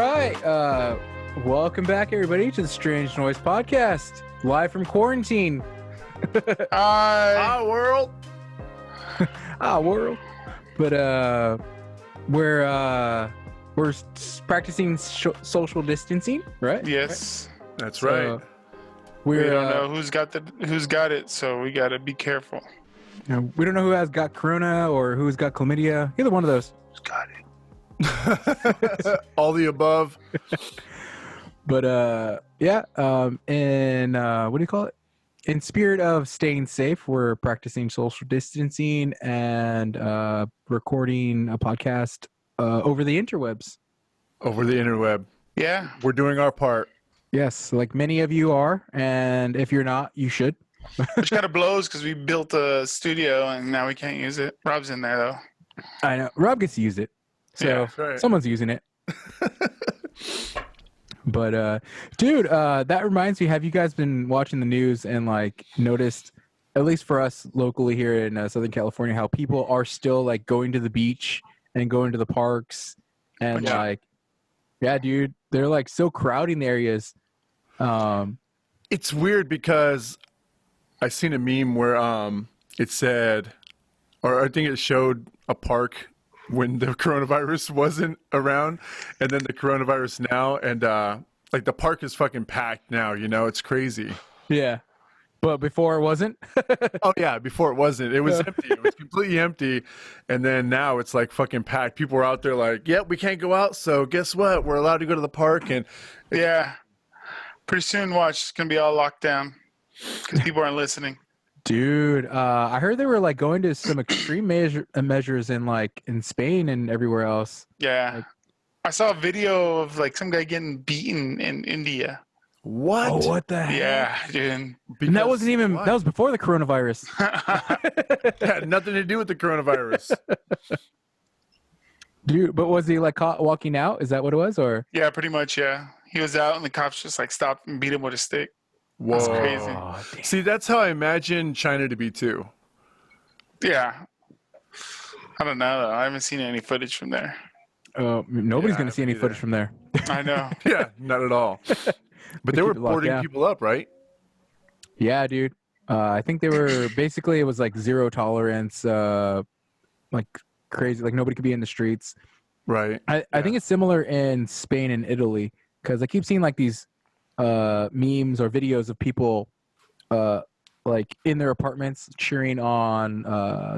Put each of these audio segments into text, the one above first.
right. Welcome back, everybody, to the Strange Noise Podcast, live from quarantine. Hi, world. World. But we're practicing social distancing, right? Yes, That's right. we don't know who's got it, so we gotta be careful. We don't know who has got corona or who's got chlamydia. Either one of those. Who's got it? All the above. But and what do you call it? In spirit of staying safe, we're practicing social distancing and recording a podcast over the interwebs. Over the interweb. Yeah, We're doing our part. Yes, like many of you are, and if you're not, you should. which kind of blows because we built a studio and now we can't use it. Rob's in there though. I know. Rob gets to use it. So Yeah, that's right. someone's using it. But dude, that reminds me, have you guys been watching the news and like noticed, at least for us locally here in Southern California, how people are still like going to the beach and going to the parks and Yeah. like, yeah, dude, they're like so crowding the areas. It's weird because I seen a meme where it said, or I think it showed a park when the coronavirus wasn't around, and then the coronavirus now, and like the park is fucking packed now. You know, it's crazy. Yeah. But before it wasn't. Oh yeah, before it wasn't. It was empty. It was completely empty, and then now it's like fucking packed. People are out there like, "Yep, we can't go out, so guess what? We're allowed to go to the park." And Yeah, pretty soon, watch, it's gonna be all locked down because people aren't listening. Dude, I heard they were like going to some extreme measures in like in Spain and everywhere else. Yeah, I saw a video of like some guy getting beaten in India. what? Oh, what the heck? Yeah, dude. And that Because wasn't even, why? that was before the coronavirus. It had nothing to do with the coronavirus. Dude, but was he like caught walking out? Is that what it was? Or Yeah, pretty much. Yeah, he was out and the cops just like stopped and beat him with a stick. Whoa. That's crazy. Oh, damn. See, that's how I imagine China to be too. Yeah, I don't know though. I haven't seen any footage from there. Nobody's Yeah, going to see any either. footage from there. I know. Yeah, not at all. But they were keep it locked boarding down. people up, right? Yeah, dude. I think they were basically, it was like zero tolerance, like crazy, like nobody could be in the streets. Right. I think it's similar in Spain and Italy because I keep seeing like these memes or videos of people like in their apartments cheering on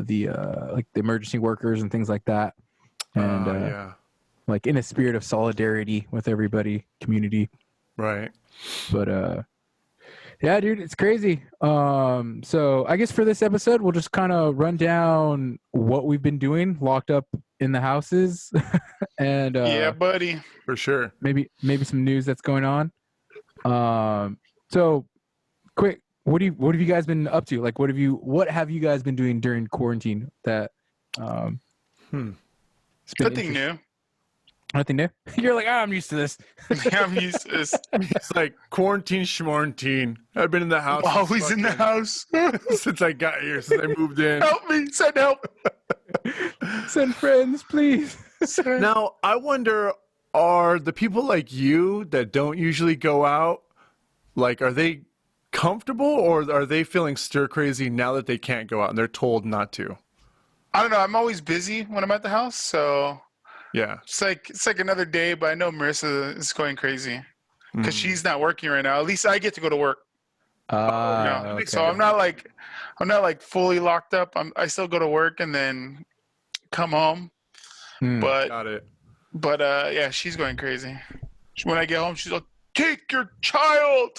the like the emergency workers and things like that, and yeah. like in a spirit of solidarity with everybody, community. Right. But yeah, dude, it's crazy. So I guess for this episode, we'll just kind of run down what we've been doing locked up in the houses, and Yeah, buddy. For sure. maybe some news that's going on. So quick, what have you guys been up to? Like, what have you guys been doing during quarantine that it's been Nothing interest- new. Nothing new. You're like, I'm used to this. Yeah, I'm used to this. It's like quarantine schmorantine. I've been in the house. Always in the house. Since I got here, since I moved in. Help me. Send help. Send friends, please. Now, I wonder, are the people like you that don't usually go out, like, are they comfortable or are they feeling stir crazy now that they can't go out and they're told not to? I don't know. I'm always busy when I'm at the house, so Yeah. it's like another day. But I know Marissa is going crazy because she's not working right now. At least I get to go to work. Okay. So I'm not like fully locked up. I still go to work and then come home. But Got it. yeah, she's going crazy. When I get home, she's like, "Take your child."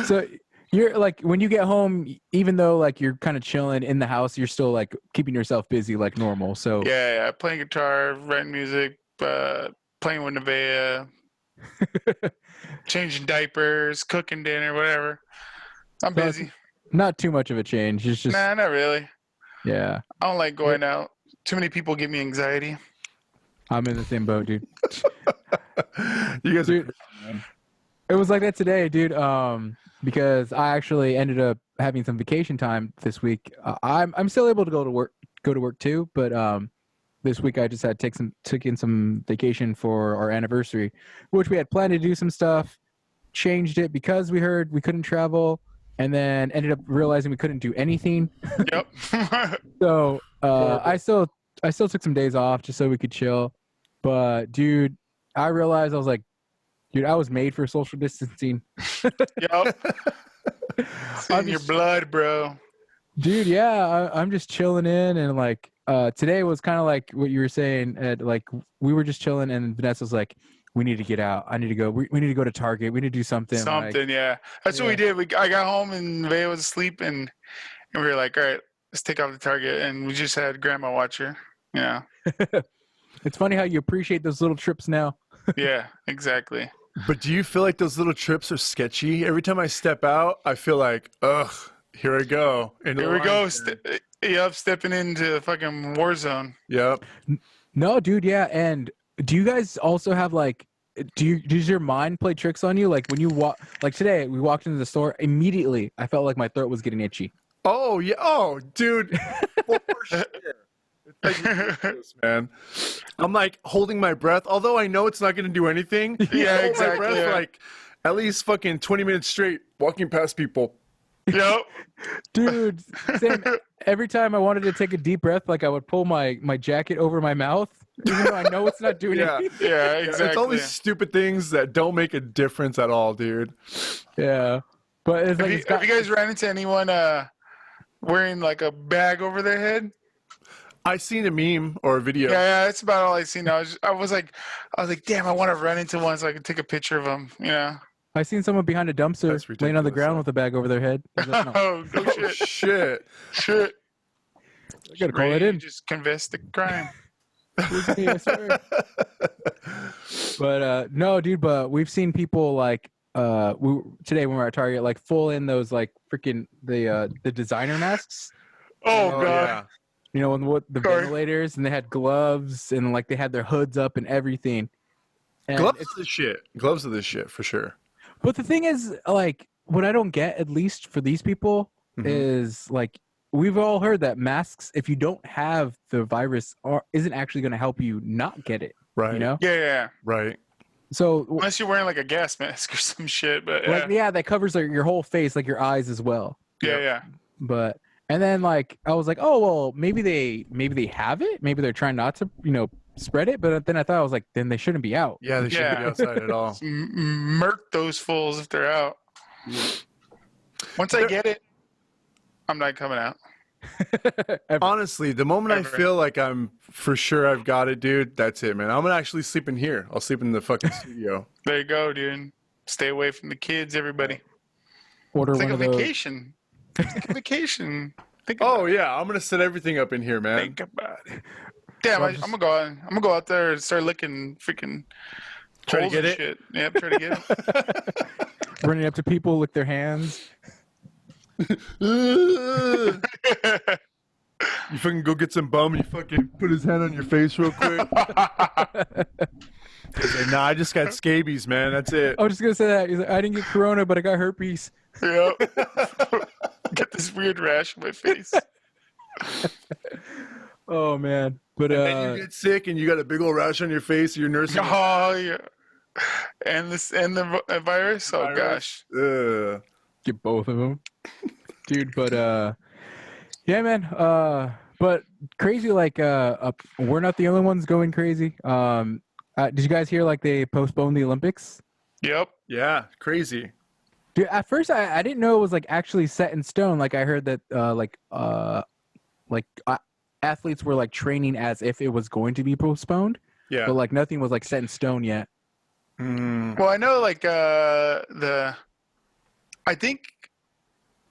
So you're like, when you get home, even though like you're kind of chilling in the house, you're still like keeping yourself busy like normal. So Yeah, playing guitar, writing music, playing with Nevaeh, changing diapers, cooking dinner, whatever. I'm So it's- busy. not too much of a change. It's just Nah, not really. yeah. I don't like going out. Too many people give me anxiety. I'm in the same boat, dude. You guys Dude, it was like that today, dude. Because I actually ended up having some vacation time this week. I'm still able to go to work too, but this week I just had taken some vacation for our anniversary, which we had planned to do some stuff, changed it because we heard we couldn't travel, and then ended up realizing we couldn't do anything. Yep. So I still took some days off just so we could chill. But dude, I realized I was like, dude, I was made for social distancing. Yep. It's in your blood, bro. Dude, yeah, I'm just chilling in, and like today was kind of like what you were saying. Like we were just chilling, and Vanessa was like, "We need to get out. I need to go. We need to go to Target. We need to do something." Something, yeah. That's what we did. I got home and Vea was asleep, and we were like, "All right, let's take off the Target," and we just had Grandma watch her. Yeah. It's funny how you appreciate those little trips now. Yeah, exactly. But do you feel like those little trips are sketchy? Every time I step out, I feel like, ugh, here I go. Here we go. Yep, stepping into the fucking war zone. Yep. No, dude, yeah. And do you guys also have like, does your mind play tricks on you? Like when you walk, like today, we walked into the store, immediately I felt like my throat was getting itchy. Oh, yeah. Oh, dude. For sure. It's like ridiculous, man. I'm like holding my breath, although I know it's not going to do anything. Yeah, I hold exactly. my breath Yeah. like at least fucking 20 minutes straight walking past people. Yep. Dude, same. Every time I wanted to take a deep breath, like I would pull my jacket over my mouth, even though I know it's not doing Yeah. anything. Yeah, exactly. It's all these stupid things that don't make a difference at all, dude. Yeah, but it's like Have you guys ran into anyone wearing like a bag over their head? I seen a meme or a video. Yeah, that's about all I seen. I was like, damn, I want to run into one so I can take a picture of them. Yeah. I seen someone behind a dumpster That's laying on the ridiculous, ground though. with a bag over their head. I was like, no, Oh, no Oh, shit. shit. Shit. I gotta call it Ready in. to just confess the crime. Yeah, sorry. But no, dude. But we've seen people like today when we were at Target, like full in those like freaking the designer masks. Oh, Oh, God. yeah. You know, and what the Sorry. ventilators, and they had gloves, and like they had their hoods up and everything. And Gloves are the shit. Gloves are the shit for sure. But the thing is, like, what I don't get, at least for these people, is like we've all heard that masks, if you don't have the virus, isn't actually going to help you not get it. Right. You know? Yeah. Right. So, Unless you're wearing like a gas mask or some shit, but yeah. like, yeah, that covers like, your whole face, like your eyes as well. Yeah. But and then like I was like, oh well, maybe they have it. Maybe they're trying not to, spread it. But then I thought I was like, then they shouldn't be out. Yeah, they shouldn't be Yeah. outside at all. Murk those fools if they're out. Once I get it, I'm not coming out. Honestly, the moment I Ever. feel like I'm for sure I've got it, dude, that's it, man. I'm gonna actually sleep in here. I'll sleep in the fucking studio. There you go, dude. Stay away from the kids, everybody. Order It's like one a of those. vacation. It's like a vacation. Think Oh yeah, I'm gonna set everything up in here, man. Think about it. Damn, Well, I'm gonna go out there and start licking freaking Try to holes get and it? shit. Yep, try to get it. Running up to people, lick their hands. You fucking go get some bum and you fucking put his hand on your face real quick. He's like, nah, I just got scabies, man. That's it. I was just gonna say that. He's like, I didn't get corona, but I got herpes. Yep. Get this weird rash on my face. Oh man. But And then you get sick and you got a big old rash on your face. You're nursing. Oh yeah. And the virus. Oh gosh. Ugh. get both of them, dude. But yeah, man. But crazy. Like we're not the only ones going crazy. Did you guys hear like they postponed the Olympics? Yep. Yeah, crazy. Dude, at first I didn't know it was like actually set in stone. Like I heard that athletes were like training as if it was going to be postponed, Yeah. but like nothing was like set in stone yet. Mm. Well, I know like I think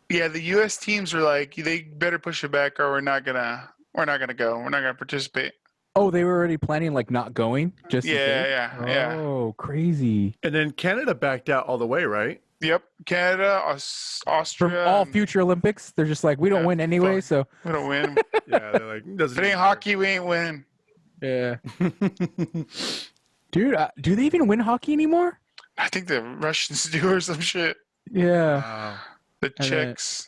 the U.S. teams were like they better push it back or we're not gonna go. We're not gonna participate. Oh, they were already planning like not going. Just in case? Yeah. Oh, crazy! And then Canada backed out all the way, right? Yep. Canada, Austria. From all and future Olympics, they're just like we don't Yeah, win anyway. fuck. So we don't win. Yeah, they're like, doesn't If it ain't hockey, we ain't winning. yeah, dude. Do they even win hockey anymore? I think the Russians do or some shit. Yeah, Wow. The then- Czechs.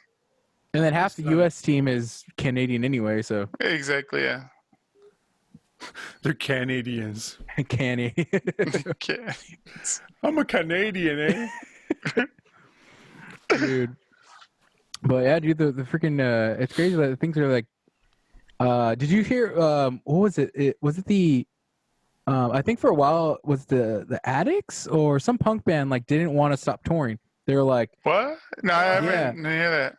and then half the U.S. team is Canadian anyway. So Exactly. Yeah. They're Canadians. Canny. Okay. I'm a Canadian, eh? Dude. But yeah, dude, the freaking it's crazy that things are like did you hear what was it? Was it the I think for a while was the Addicts or some punk band like didn't want to stop touring. They were like, What? No, I haven't Yeah. hear that.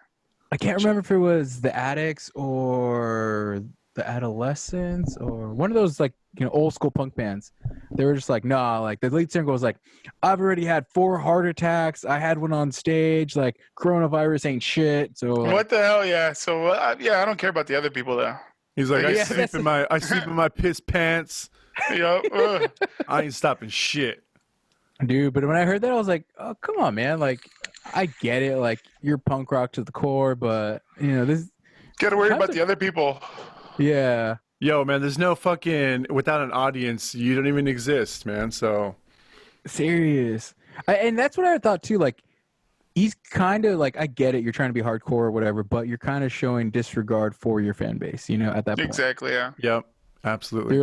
I can't remember if it was the Addicts or the Adolescents or one of those like, you know, old school punk bands. They were just like, nah, like the lead singer was like, I've already had 4 heart attacks. I had one on stage. Like coronavirus ain't shit. So like, What the hell? Yeah. So yeah, I don't care about the other people though. He's like, Yeah, I sleep in my piss pants. Yup. I ain't stopping shit. dude, but when I heard that, I was like, oh, come on, man. Like, I get it. Like, you're punk rock to the core, but, you know, this, Gotta worry about the other people. yeah. Yo, man, there's no fucking without an audience, you don't even exist, man. So Serious. And that's what I thought, too. Like, he's kind of like, I get it. You're trying to be hardcore or whatever, but you're kind of showing disregard for your fan base, you know, at that point. Exactly. Yeah. yep, absolutely.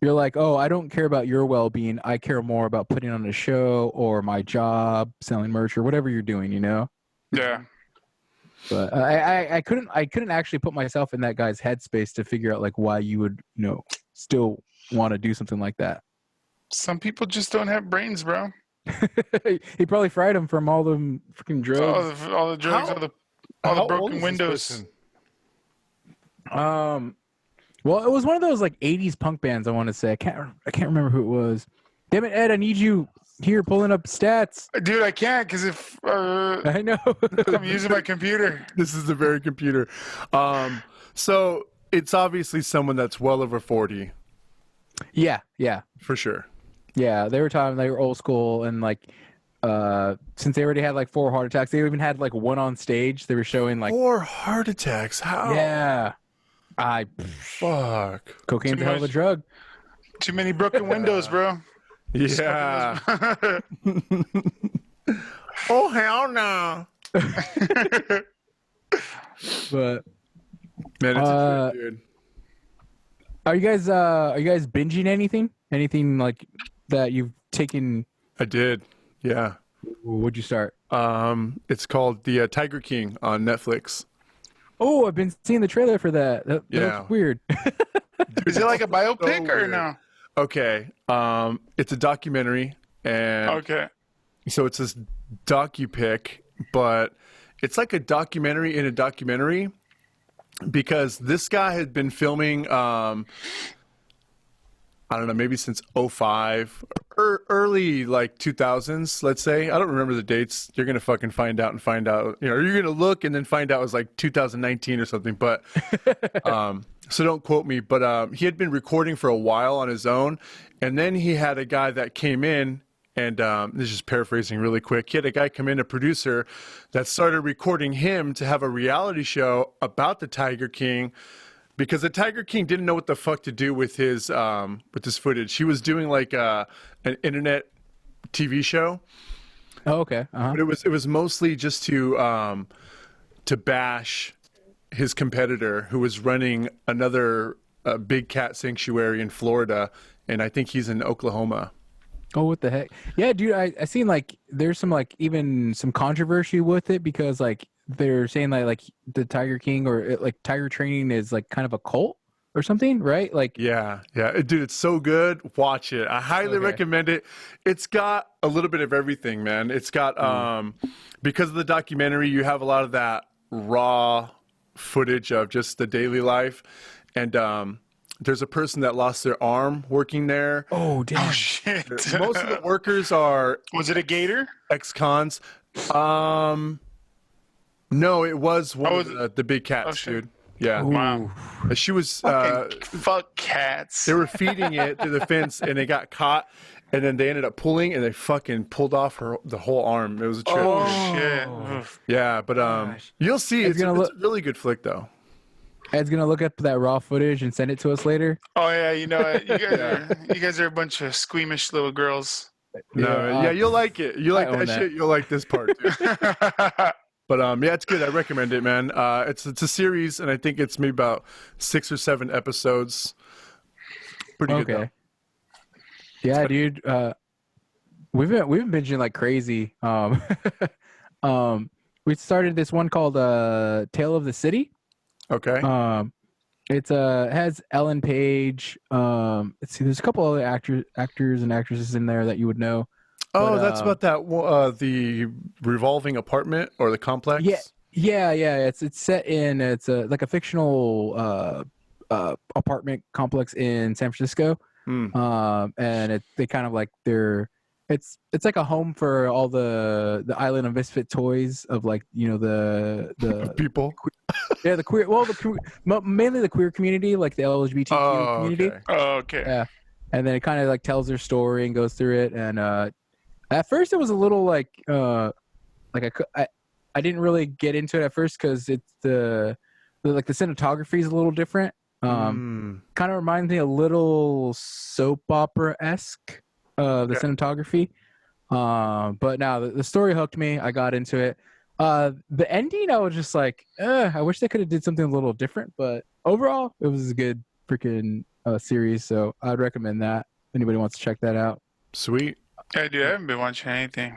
You're like, oh, I don't care about your well-being. I care more about putting on a show or my job, selling merch or whatever you're doing, you know? Yeah. But I couldn't actually put myself in that guy's headspace to figure out like why you would, you know, still want to do something like that. Some people just don't have brains, bro. He probably fried him from all the freaking drugs. All the drugs, all the broken windows. Well, it was one of those like '80s punk bands. I want to say I can't remember who it was. Damn it, Ed! I need you here pulling up stats. Dude, I can't because if I know. I'm using my computer. This is the very computer. So it's obviously someone that's well over 40 yeah. for sure. Yeah, they were old school and like since they already had like 4 heart attacks, they even had like one on stage. They were showing like 4 heart attacks. How? yeah. Fuck. Cocaine's a hell of a drug. Too many broken windows, bro. Yeah. Oh hell no. But Man, it's a trip, dude. are you guys binging anything? Anything like that you've taken? I did. Yeah. What'd you start? It's called the Tiger King on Netflix. Oh, I've been seeing the trailer for that. That Yeah. looks weird. Is it like a biopic so or weird. no? Okay. It's a documentary, and Okay. so it's this docu-pic, but it's like a documentary in a documentary because this guy had been filming, I don't know, maybe since 05, early like 2000s, let's say. I don't remember the dates. You're going to fucking find out. You know, you're going to look and then find out it was like 2019 or something. But so don't quote me. But he had been recording for a while on his own. And then he had a guy that came in, and this is just paraphrasing really quick. He had a guy come in, a producer, that started recording him to have a reality show about the Tiger King, because the Tiger King didn't know what the fuck to do with his footage. He was doing like an internet TV show, Oh, okay. Uh-huh. but it was mostly just to bash his competitor, who was running another big cat sanctuary in Florida, and I think he's in Oklahoma. Oh, what the heck? Yeah, dude, I seen like there's some like even some controversy with it because like they're saying like the Tiger King or like Tiger training is like kind of a cult or something, right? Like Yeah, dude, it's so good. Watch it. I highly recommend it. It's got a little bit of everything, man. It's got because of the documentary, you have a lot of that raw footage of just the daily life, and there's a person that lost their arm working there. oh damn. Oh shit. Most of the workers are Was it a gator? ex-cons. No, it was one of the big cats, shit. dude. Yeah. Wow. She was Fuck cats. they were feeding it through the fence, and they got caught, and then they ended up pulling, and they fucking pulled off the whole arm. It was a trip. Oh shit. Oof. Yeah, but Gosh. you'll see. It's gonna a really good flick, though. Ed's gonna look up that raw footage and send it to us later. Oh yeah, you know it. You guys are a bunch of squeamish little girls. No, yeah, you'll like it. You like own that that. shit. You'll like this part, too. But yeah, it's good. I recommend it, man. It's a series, and I think it's maybe about 6 or 7 episodes. Pretty good Okay. Yeah, dude. We've been binging like crazy. We started this one called Tale of the City. though. Okay. It's has Ellen Page. Let's see, there's a couple other actors and actresses in there that you would know. Oh, but, that's about that the revolving apartment or the complex. Yeah. It's set in like a fictional apartment complex in San Francisco. And they kind of like it's like a home for all the Island of Misfit toys of like the People. yeah, the queer, mainly the queer community, like the LGBTQ community. Okay. Oh, okay. Yeah, and then it kind of like tells their story and goes through it. And at first, it was a little like I didn't really get into it at first because it's the cinematography is a little different. Kind of reminds me a little soap opera esque the cinematography. But now the story hooked me. I got into it. The ending, I was just like, I wish they could have did something a little different. But overall, it was a good freaking series. So I'd recommend that. If anybody wants to check that out. Sweet. Yeah, dude, I haven't been watching anything.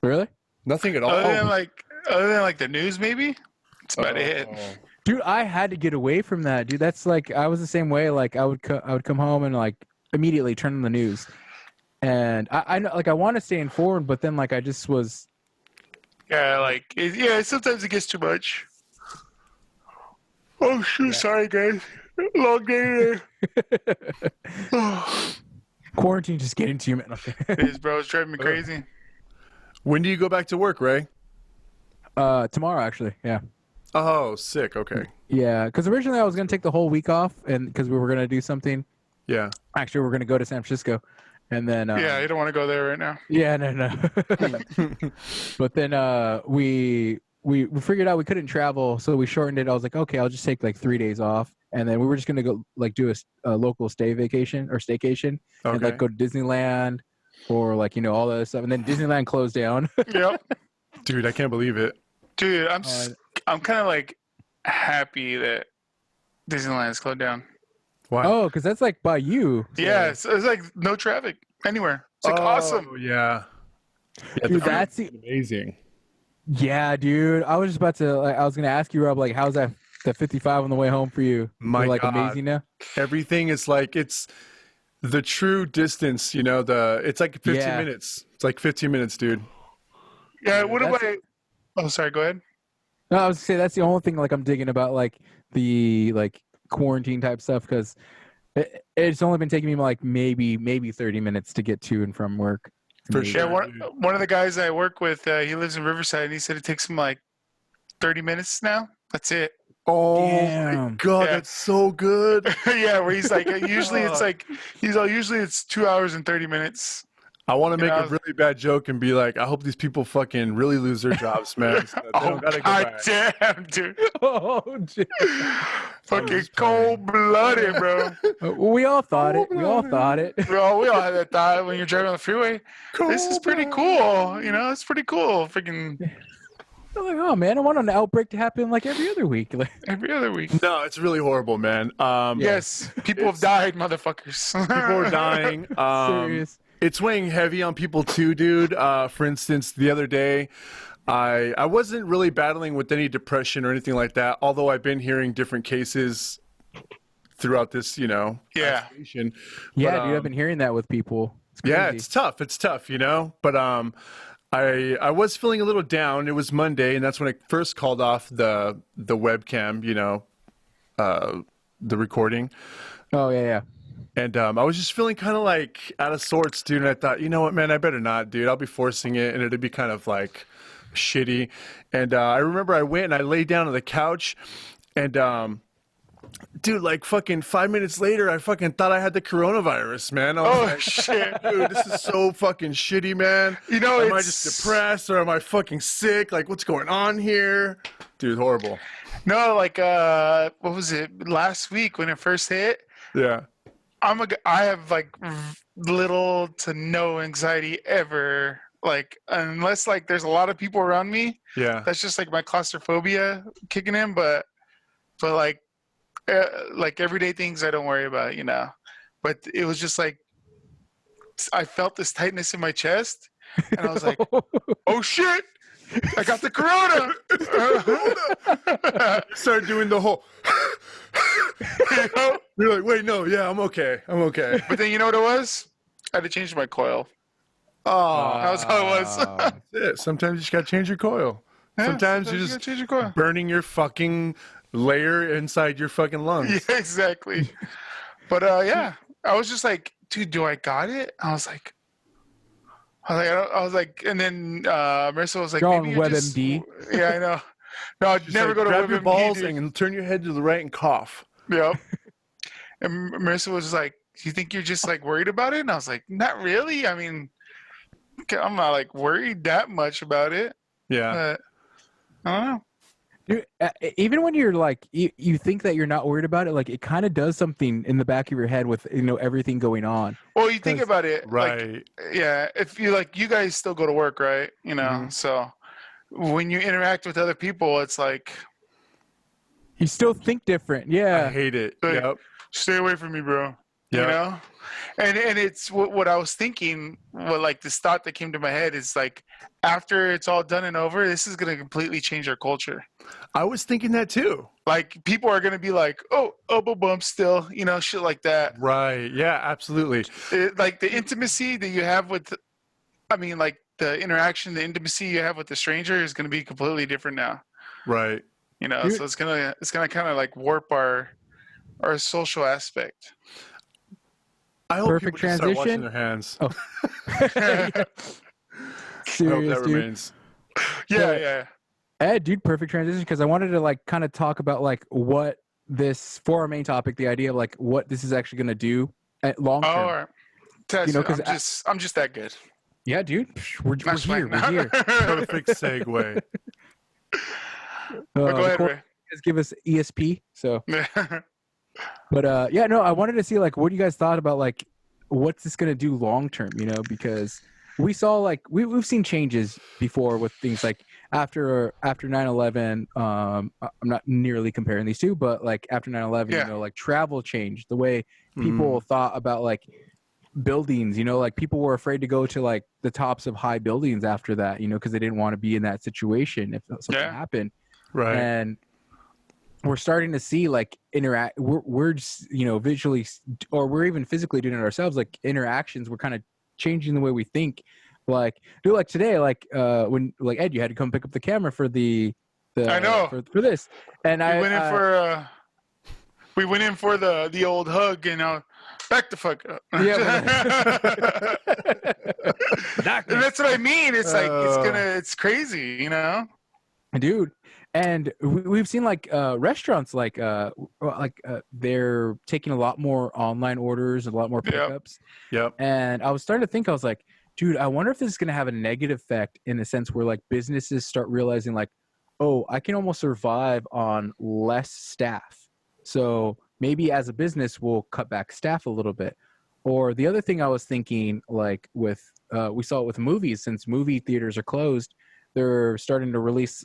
Really? Nothing at all. Other than like the news, maybe. That's about it. Dude, I had to get away from that, dude. That's like I was the same way. Like I would come home and like immediately turn on the news, and I know like I want to stay informed, but then like I just was. Yeah, sometimes it gets too much. Oh shoot! Yeah. Sorry, guys. Long day there. Quarantine just getting to you, man. Okay. It is, bro. It's driving me crazy. When do you go back to work, Ray? Tomorrow, actually. Yeah. Oh, sick. Okay. Yeah, because originally I was gonna take the whole week off, and because we were gonna do something. Yeah. Actually, we're gonna go to San Francisco, and then. Yeah, you don't want to go there right now. Yeah, no. But then we figured out we couldn't travel, so we shortened it. I was like, okay, I'll just take like 3 days off, and then we were just gonna go like do a local staycation, and like go to Disneyland, or like all that stuff, and then Disneyland closed down. Yep. Dude, I can't believe it. Dude, I'm kind of like happy that Disneyland is closed down. Why? Oh, because that's like by you. So. Yeah, it's like no traffic anywhere. It's like awesome. Yeah. Dude, that's amazing. Yeah, dude. I was just about to. I was gonna ask you, Rob. Like, how's that 55 on the way home for you? My like God. Amazing now. Everything is like it's the true distance. It's like 15 minutes. It's like 15 minutes, dude. Yeah. What about? Oh, sorry. Go ahead. No, I was gonna say that's the only thing like I'm digging about like the like quarantine type stuff because it's only been taking me like maybe 30 minutes to get to and from work. For sure. Yeah, one of the guys I work with, he lives in Riverside, and he said it takes him like 30 minutes now. That's it. Oh Damn. my God, that's so good. Yeah, where he's like, usually it's 2 hours and 30 minutes. I want to make a really bad joke and be like, I hope these people fucking really lose their jobs, man. So they don't gotta go back. Damn, dude. Oh, dude. Fucking cold-blooded, bro. We all thought it. Bro, we all had that thought when you're driving on the freeway. This is pretty cool. It's pretty cool. Freaking. I'm like, oh man, I want an outbreak to happen like every other week. Every other week. No, it's really horrible, man. Yes, people have died, motherfuckers. People are dying. Serious. It's weighing heavy on people too, dude. For instance, the other day, I wasn't really battling with any depression or anything like that, although I've been hearing different cases throughout this, Yeah. isolation. Yeah, But, dude, I've been hearing that with people. It's crazy. Yeah, it's tough. But I was feeling a little down. It was Monday, and that's when I first called off the webcam, the recording. Oh, yeah. And I was just feeling kind of like out of sorts, dude. And I thought, you know what, man, I better not, dude. I'll be forcing it, and it'd be kind of like shitty. And I remember I went and I laid down on the couch, and dude, like fucking 5 minutes later, I fucking thought I had the coronavirus, man. I was like, shit, dude, this is so fucking shitty, man. Am I just depressed or am I fucking sick? Like, what's going on here, dude? Horrible. No, like what was it last week when it first hit? Yeah. I have like little to no anxiety ever, like unless like there's a lot of people around me. Yeah. That's just like my claustrophobia kicking in, but like everyday things I don't worry about, but it was just like I felt this tightness in my chest, and I was like, "Oh shit, I got the corona!" Start doing the whole. You know? You're like, wait, no, yeah, I'm okay. But then you know what it was? I had to change my coil. Oh, That was how it was. that's it. Sometimes you just gotta change your coil. Yeah, Sometimes you gotta just change your coil. burning your fucking layer inside your fucking lungs. Yeah, exactly. But yeah, I was just like, dude, do I got it? I was like, and then Marissa was like, You're maybe on you're just, WebMD. yeah, I know. No, I'd Just never like, go to grab WebMD, your balls dude. and turn your head to the right and cough. Yep. And Marissa was like, do you think you're just like worried about it? And I was like, not really. I mean, I'm not like worried that much about it. Yeah. But I don't know. Dude, even when you're like you think that you're not worried about it, like it kind of does something in the back of your head with everything going on. Well, you think 'Cause- about it, Right. like, yeah, if you like, you guys still go to work, right? You know, Mhm. so when you interact with other people, it's like, You still think different, I yeah. hate it. Like, Yep. stay away from me, bro. Yeah. You know, and it's what I was thinking. What like this thought that came to my head is like, after it's all done and over, this is gonna completely change our culture. I was thinking that too. Like people are gonna be like, oh, elbow bump still, you know, shit like that. Right. Yeah, absolutely. Like the intimacy that you have with, I mean, like the interaction, the intimacy you have with the stranger is gonna be completely different now. Right. You know, Dude. so it's gonna kind of like warp our social aspect. I hope Perfect people just start washing transition. their hands. Oh. I hope Serious, that dude. remains. Yeah, But- yeah. Dude, perfect transition, because I wanted to like kind of talk about like what this, for our main topic, the idea of like what this is actually going to do at long Oh, term. all right. Tess, You know, 'cause I'm just that good. Yeah, dude, we're That's here. fine. We're here. Perfect segue. Go The ahead, core Ray. guys give us ESP. So, Yeah. but yeah, no, I wanted to see like what you guys thought about like what's this gonna do long term, because we saw like we've seen changes before with things like after 9/11. I'm not nearly comparing these two, but like after 9/11, Yeah. like travel changed, the way people thought about like buildings, like people were afraid to go to like the tops of high buildings after that, because they didn't want to be in that situation if something Yeah. happened. Right. And we're starting to see like we're just visually, or we're even physically doing it ourselves, like interactions. We're kind of changing the way we think. Like dude, like today, like when like Ed, you had to come pick up the camera for the I know. for this, and we went in for the old hug, back the fuck up. Yeah, And that's what I mean. It's like it's crazy, dude. And we've seen like restaurants like they're taking a lot more online orders, a lot more Yep. pickups. Yep. And I was starting to think, I was like, dude, I wonder if this is going to have a negative effect in the sense where like businesses start realizing like, oh, I can almost survive on less staff. So maybe as a business, we'll cut back staff a little bit. Or the other thing I was thinking, like with we saw it with movies, since movie theaters are closed, they're starting to release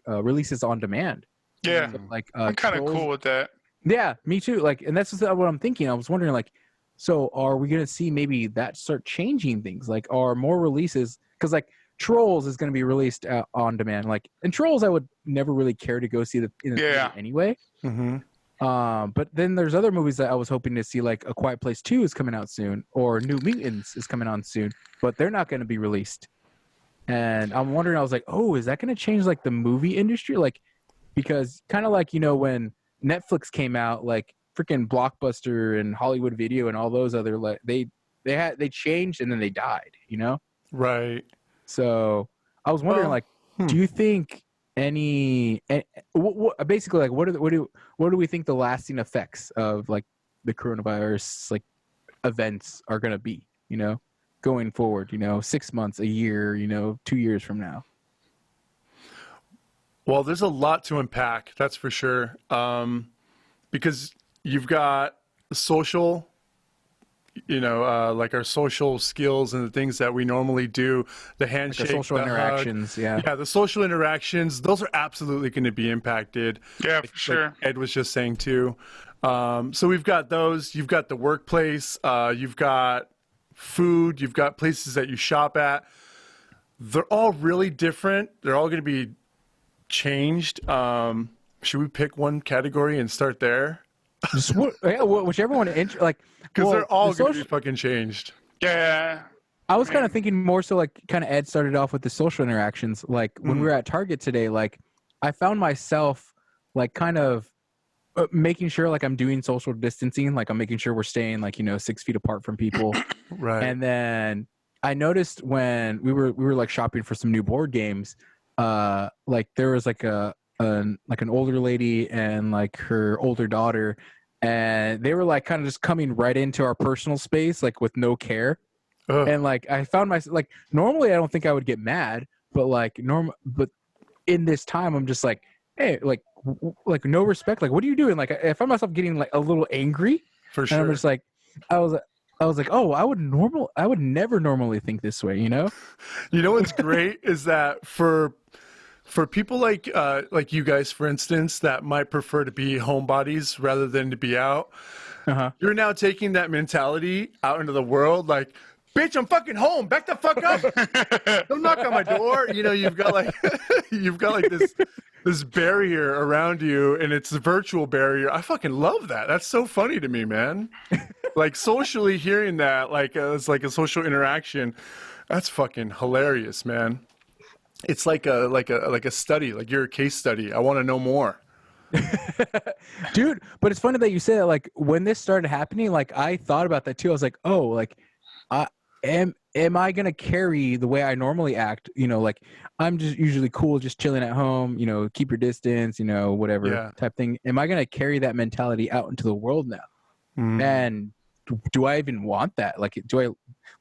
releases on demand. Yeah. So, like I'm kind of Trolls- cool with that. Yeah, me too. Like, and that's just what I'm thinking. I was wondering, like, so are we gonna see maybe that start changing things? Like, are more releases? Because like Trolls is gonna be released on demand. Like, and Trolls, I would never really care to go see in the theater anyway. Mm-hmm. But then there's other movies that I was hoping to see, like A Quiet Place 2 is coming out soon, or New Mutants is coming on soon, but they're not going to be released. And I'm wondering, I was like, oh, is that going to change like the movie industry? Like, because kind of like, when Netflix came out, like freaking Blockbuster and Hollywood Video and all those other, like they changed and then they died, Right. So I was wondering, like, do you think basically like what do we think the lasting effects of like the coronavirus like events are going to be, going forward, 6 months, a year, 2 years from now? Well, there's a lot to unpack, that's for sure. Because you've got social, like our social skills and the things that we normally do, the handshake, Like the social the hug. interactions, yeah. Yeah, the social interactions, those are absolutely going to be impacted. Yeah, Like for sure. Ed was just saying too. So we've got those. You've got the workplace. You've got food. You've got places that you shop at. They're all really different. They're all going to be changed. Should we pick one category and start there? Just whichever one, like, Because they're all going to social. be fucking changed. Yeah. I was kind of thinking more so like kind of Ed started off with the social interactions. Like when we were at Target today, like I found myself like kind of making sure like I'm doing social distancing, like I'm making sure we're staying like 6 feet apart from people. Right. And then I noticed when we were like shopping for some new board games, like there was like an older lady and like her older daughter, and they were like kind of just coming right into our personal space like with no care. Ugh. And like I found myself like normally I don't think I would get mad, but but in this time I'm just like, hey, like no respect, like what are you doing? Like I found myself getting like a little angry. For sure. And I'm just like, I was like, oh, I would never normally think this way, You know what's great is that for people like you guys, for instance, that might prefer to be homebodies rather than to be out, you're now taking that mentality out into the world. Like, bitch, I'm fucking home. Back the fuck up. Don't knock on my door. You've got like this barrier around you, and it's a virtual barrier. I fucking love that. That's so funny to me, man. Like socially hearing that, like it's like a social interaction. That's fucking hilarious, man. It's like a study. Like you're a case study. I want to know more. Dude, but it's funny that you say that. Like when this started happening, like I thought about that too. I was like, oh, like am I gonna carry the way I normally act? Like I'm just usually cool, just chilling at home. Keep your distance. Whatever type thing. Am I gonna carry that mentality out into the world now? And do I even want that? Like, do I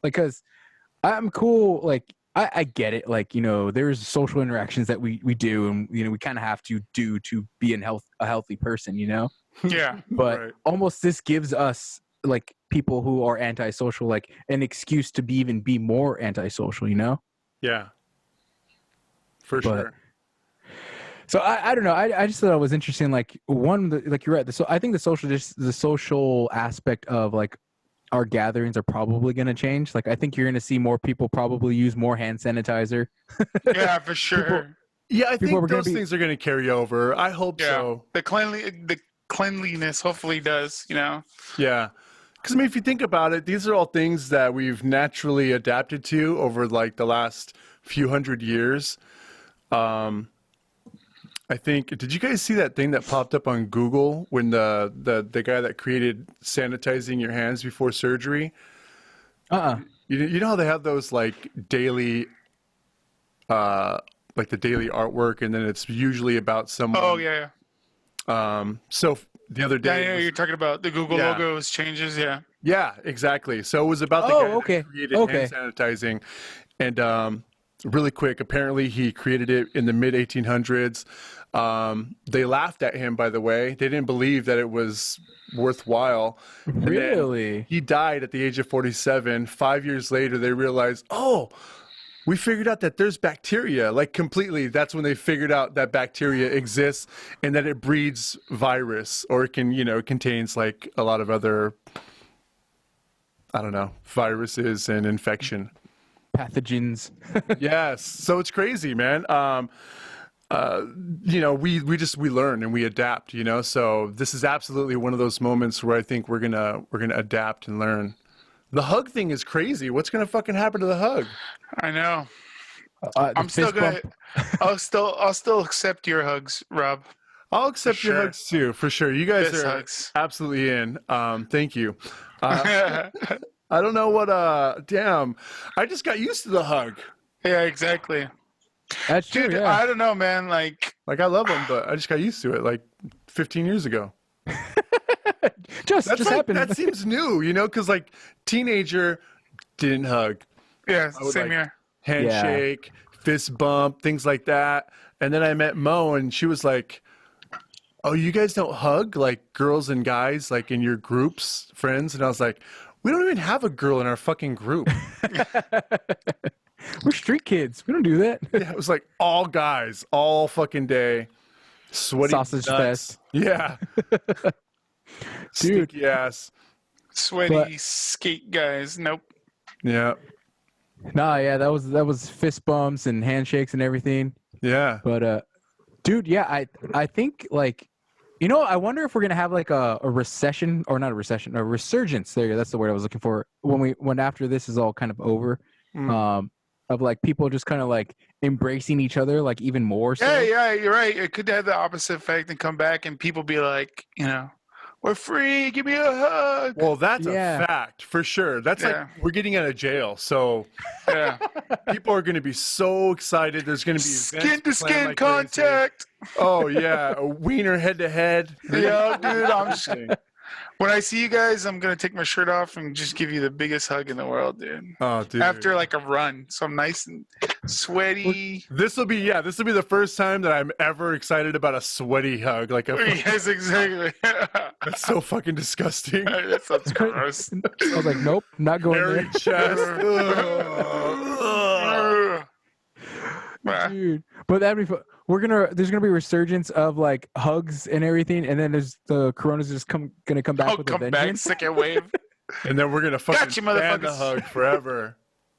like? Because I'm cool. Like I get it. Like there's social interactions that we do, and we kind of have to do to be a healthy person. Yeah. But Right. almost this gives us like people who are antisocial like an excuse to be more antisocial. Yeah. For sure. So I don't know. I just thought it was interesting. Like like you're right. So I think the social aspect of like our gatherings are probably going to change. Like I think you're going to see more people probably use more hand sanitizer. Yeah, for sure. Yeah, I think those be- things are going to carry over. I hope so. The cleanliness hopefully does. Yeah. Because, if you think about it, these are all things that we've naturally adapted to over, like, the last few hundred years. I think, did you guys see that thing that popped up on Google when the guy that created sanitizing your hands before surgery? You know how they have those, like, daily, like the daily artwork, and then it's usually about someone. Oh, yeah. So the other day. Yeah, you're talking about the Google logos changes, yeah. Yeah, exactly. So it was about the guy that created hand sanitizing. And really quick, apparently he created it in the mid-1800s. They laughed at him, by the way. They didn't believe that it was worthwhile. Really? He died at the age of 47. 5 years later, they realized, oh, we figured out that there's bacteria, like completely. That's when they figured out that bacteria exists and that it breeds virus, or it can, it contains like a lot of other, I don't know, viruses and infection. Pathogens. Yes. So it's crazy, man. We learn and we adapt, so this is absolutely one of those moments where I think we're going to adapt and learn. The hug thing is crazy. What's going to fucking happen to the hug? I know. I'm still gonna. I'll still accept your hugs, Rob. I'll accept your hugs too, for sure. You guys are hugs. Absolutely in. Thank you. I don't know what. Damn, I just got used to the hug. Yeah, exactly. That's true. Dude, Yeah. I don't know, man. Like I love them, but I just got used to it. Like 15 years ago. just happened. That seems new, because like teenager didn't hug. Yeah, would, same here. Handshake, fist bump, things like that. And then I met Mo, and she was like, "Oh, you guys don't hug, like girls and guys, like in your groups, friends?" And I was like, "We don't even have a girl in our fucking group." We're street kids. We don't do that. Yeah, it was like all guys, all fucking day, sweaty Sausage nuts. fest. Yeah. Dude. Stinky ass. Sweaty skate guys. Nope. Yeah. Nah, yeah, that was fist bumps and handshakes and everything. Yeah. But dude, yeah, I think like, I wonder if we're gonna have like a recession, or not a recession, a resurgence. That's the word I was looking for. When after this is all kind of over, of like people just kind of like embracing each other like even more. So. Yeah, you're right. It could have the opposite effect and come back and people be like, we're free. Give me a hug. Well, that's Yeah. a fact for sure. That's Yeah. like we're getting out of jail, so Yeah. people are going to be so excited. There's going to be Skin to events planned skin like crazy. contact. Oh yeah, a wiener head to head. Yeah, dude. When I see you guys, I'm gonna take my shirt off and just give you the biggest hug in the world, dude. Oh, dude. After like a run, so I'm nice and sweaty. This will be the first time that I'm ever excited about a sweaty hug. Like Yes, exactly. that's so fucking disgusting. That sounds gross. I was like, nope, not going Hairy there. chest. Ugh. Dude, but that'd be fun. There's gonna be a resurgence of like hugs and everything, and then there's the corona's just gonna come back with a Come back, vengeance. second wave. And then we're gonna fucking Gotcha, ban the motherfuckers. hug forever.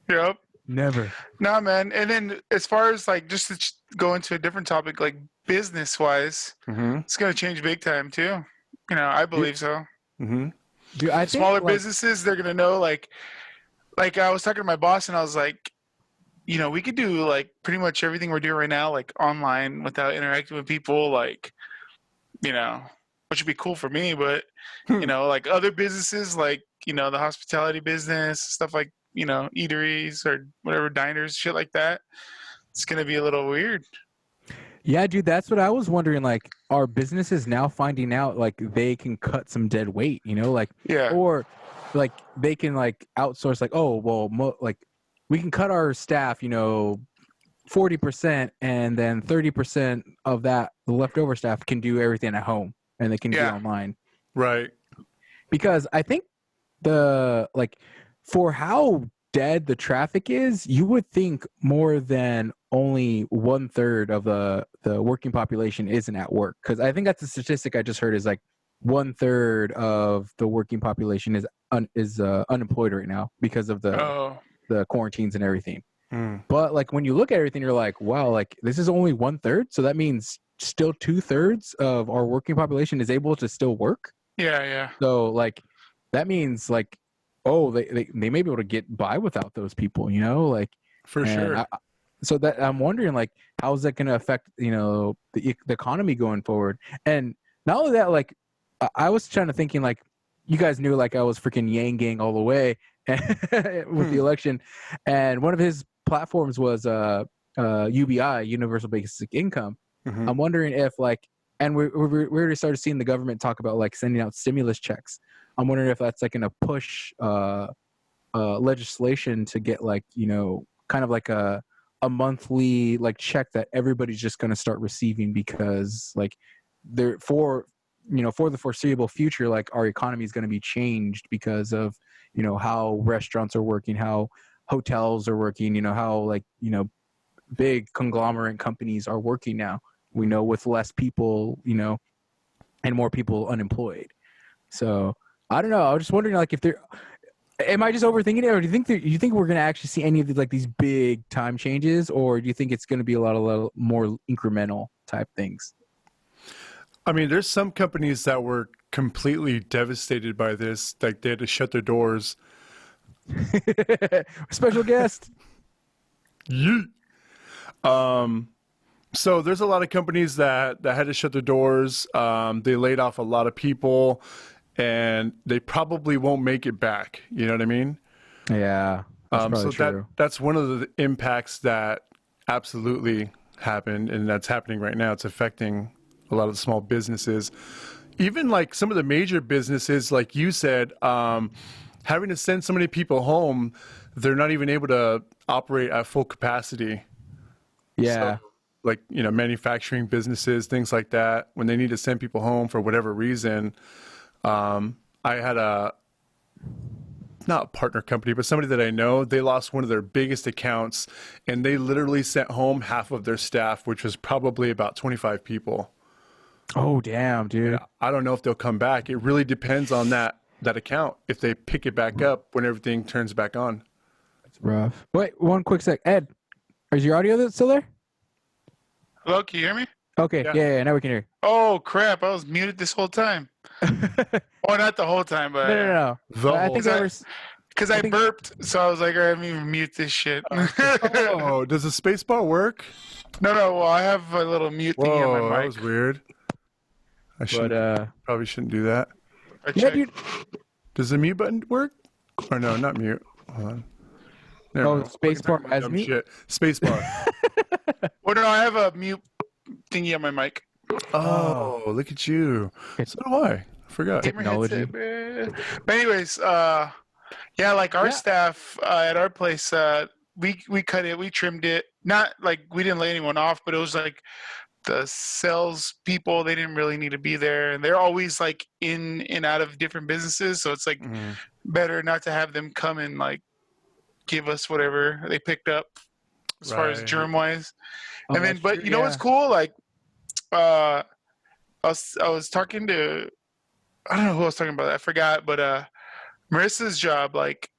Yep. Never. Nah, man. And then as far as like just to go into a different topic, like business wise, Mm-hmm. it's gonna change big time too. I believe so. Mm-hmm. Dude, I think Smaller like, businesses, they're gonna know like I was talking to my boss and I was like, we could do like pretty much everything we're doing right now, like online without interacting with people, like, which would be cool for me, but like other businesses, like, the hospitality business, stuff like, eateries or whatever, diners, shit like that. It's going to be a little weird. Yeah, dude, that's what I was wondering. Like, are businesses now finding out like they can cut some dead weight, like, Yeah. or like they can like outsource, like, oh, well, like we can cut our staff, 40%, and then 30% of that, the leftover staff can do everything at home and they can do online. Right. Because I think for how dead the traffic is, you would think more than only 1/3 of the working population isn't at work. Because I think that's a statistic I just heard is like 1/3 of the working population is unemployed right now because of the quarantines and everything. But like when you look at everything, you're like, wow, like this is only 1/3, so that means still 2/3 of our working population is able to still work. Yeah. So like that means like, oh, they may be able to get by without those people, like For sure. So that I'm wondering like how is that going to affect the economy going forward? And not only that, like I was trying to thinking like you guys knew like I was freaking Yang Gang all the way with the election, and one of his platforms was UBI, Universal Basic Income. Mhm. I'm wondering if like, and we already started seeing the government talk about like sending out stimulus checks. I'm wondering if that's like going to push legislation to get like kind of like a monthly like check that everybody's just going to start receiving, because like they're for the foreseeable future, like our economy is going to be changed because of how restaurants are working, how hotels are working, how like big conglomerate companies are working now, with less people, and more people unemployed. So I don't know, I was just wondering like if am I just overthinking it, or do you think we're going to actually see any of these big time changes, or do you think it's going to be a lot more incremental type things? I mean, there's some companies that were completely devastated by this, like they had to shut their doors. Special guest. Yeet. So there's a lot of companies that had to shut their doors. They laid off a lot of people, and they probably won't make it back. You know what I mean? Yeah. That's So probably true. that's one of the impacts that absolutely happened, and that's happening right now. It's affecting a lot of the small businesses, even like some of the major businesses, like you said, having to send so many people home, they're not even able to operate at full capacity. Yeah. So, like, manufacturing businesses, things like that, when they need to send people home for whatever reason. I had not a partner company, but somebody that I know, they lost one of their biggest accounts, and they literally sent home half of their staff, which was probably about 25 people. Oh damn, dude. Yeah, I don't know if they'll come back. It really depends on that account if they pick it back up when everything turns back on. It's rough. Wait, one quick sec. Ed, is your audio still there? Hello, can you hear me? Okay, Yeah. yeah, now we can hear. Oh crap! I was muted this whole time. Well, not the whole time, but No. The I whole think time. because I burped, so I was like, all right, let me mute this shit. Oh, does the space bar work? No. Well, I have a little mute thingy on Whoa, my that mic. was weird. I should But probably shouldn't do that. I yeah, checked. dude. Does the mute button work? Or no, not mute. Hold on. Never Oh, mind. space bar Dumb as mute? shit. Space bar. Well, no, I have a mute thingy on my mic. Oh, look at you. So do I. I forgot. Gamer Technology. headset, man. But anyways, yeah, like our staff at our place, we cut it, we trimmed it. Not like we didn't lay anyone off, but it was like the sales people, they didn't really need to be there, and they're always like in and out of different businesses, so it's like better not to have them come and like give us whatever they picked up as far as Right. germ wise. Oh, And then, that's but true, you know what's cool? Like, I was talking to, I don't know who I was talking about. I forgot, but Marissa's job, like,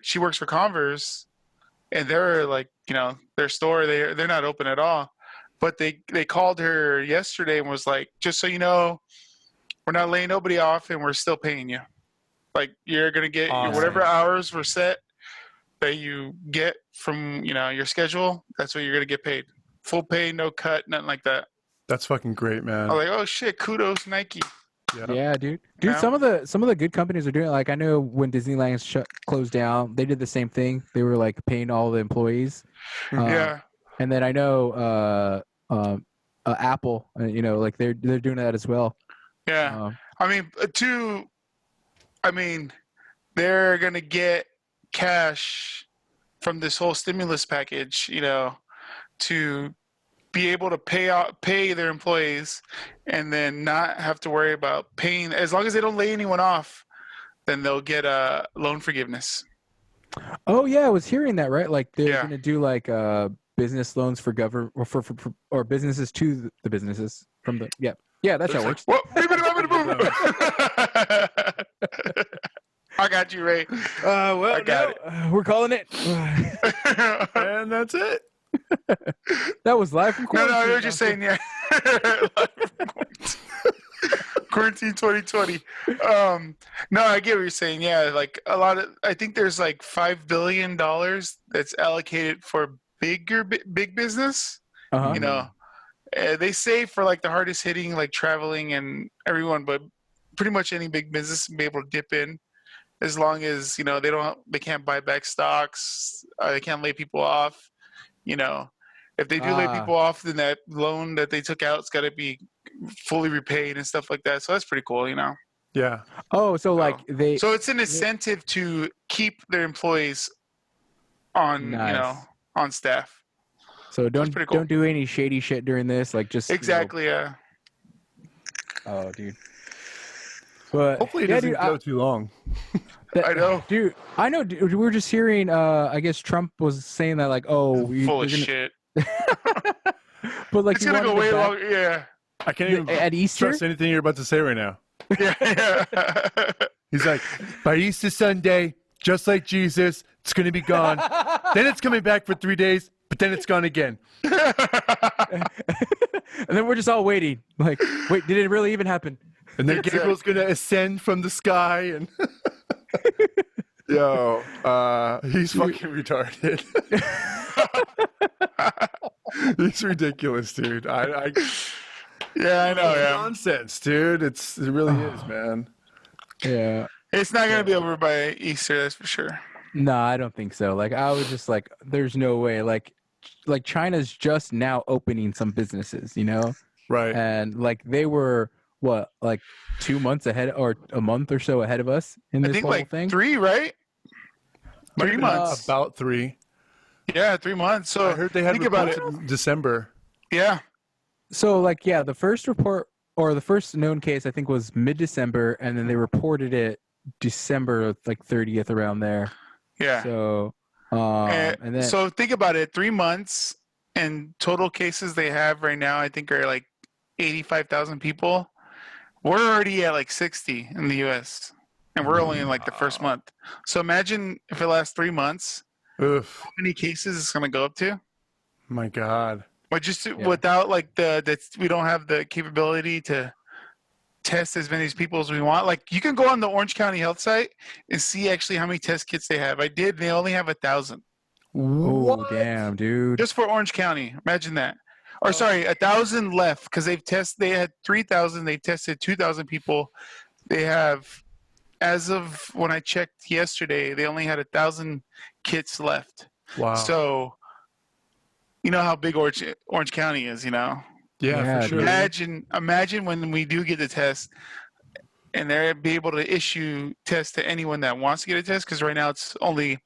she works for Converse, and they're like, their store, they're not open at all. But they called her yesterday and was like, just so you know, we're not laying nobody off, and we're still paying you. Like, you're gonna get your whatever hours were set that you get from your schedule. That's what you're gonna get paid. Full pay, no cut, nothing like that. That's fucking great, man. I was like, oh shit, kudos Nike. Yeah, dude. Dude, Yeah. some of the good companies are doing it. Like I know when Disneyland closed down, they did the same thing. They were like paying all the employees. Yeah. And then I know Apple, like they're doing that as well. Yeah. I mean, they're gonna get cash from this whole stimulus package, to be able to pay their employees, and then not have to worry about paying. As long as they don't lay anyone off, then they'll get a loan forgiveness. Oh yeah, I was hearing that, right? Like they're Yeah. gonna do like business loans for government or businesses to the businesses from the yeah that's how it works. Whoa, I got you, Ray. Well, I got we're calling it. And that's it. That was live from No, quarantine. they're just saying, yeah. Quarantine 2020. No, I get what you're saying. Yeah, like I think there's like $5 billion that's allocated for big business. Uh-huh. They say for like the hardest hitting, like traveling and everyone, but pretty much any big business can be able to dip in, as long as they can't buy back stocks, they can't lay people off. If they do lay people off, then that loan that they took out's got to be fully repaid and stuff like that. So that's pretty cool, Yeah. Oh, so like So it's an incentive to keep their employees on, Nice. on staff. So don't pretty cool. don't do any shady shit during this. Like just Exactly. Yeah. Oh, dude. But Hopefully it yeah, doesn't dude, go too long. I know. dude. I know. Dude, we were just hearing. I guess Trump was saying that like, oh, Full of shit. But like, It's he gonna go wanted way it back longer. Yeah. I can't even at Easter. trust anything you're about to say right now. Yeah. He's like, by Easter Sunday, just like Jesus, it's going to be gone. Then it's coming back for 3 days, but then it's gone again. And then we're just all waiting. Like, wait, did it really even happen? And then Gabriel's going to ascend from the sky. And yo, he's fucking retarded. He's ridiculous, dude. Yeah, I know. It's Yeah. nonsense, dude. It really is, man. Yeah. It's not gonna be over by Easter, that's for sure. No, I don't think so. Like, I was just like, there's no way. Like China's just now opening some businesses, Right. and like they were what, like 2 months ahead or a month or so ahead of us in this I think whole like thing. 3, right? 3 months. About 3. Yeah, 3 months. So I heard they had think about it. reports in December. Yeah. So like, yeah, the first report or the first known case I think was mid-December, and then they reported it December like 30th around there. Yeah. So and then so think about it, 3 months, and total cases they have right now I think are like 85,000 people. We're already at like 60 in the U.S. and we're only in like the first month. So imagine if it lasts 3 months, Oof. how many cases it's going to go up to? My God. But just without like we don't have the capability to test as many people as we want. Like you can go on the Orange County Health site and see actually how many test kits they have. I did. They only have 1,000. Oh, damn, dude. Just for Orange County. Imagine that. Or sorry, 1,000 left because they had 3,000. They tested 2,000 people. They have, as of when I checked yesterday, they only had 1,000 kits left. Wow. So, you know how big Orange County is, you know? Yeah, for sure. Imagine when we do get the test and they're be able to issue tests to anyone that wants to get a test because right now it's only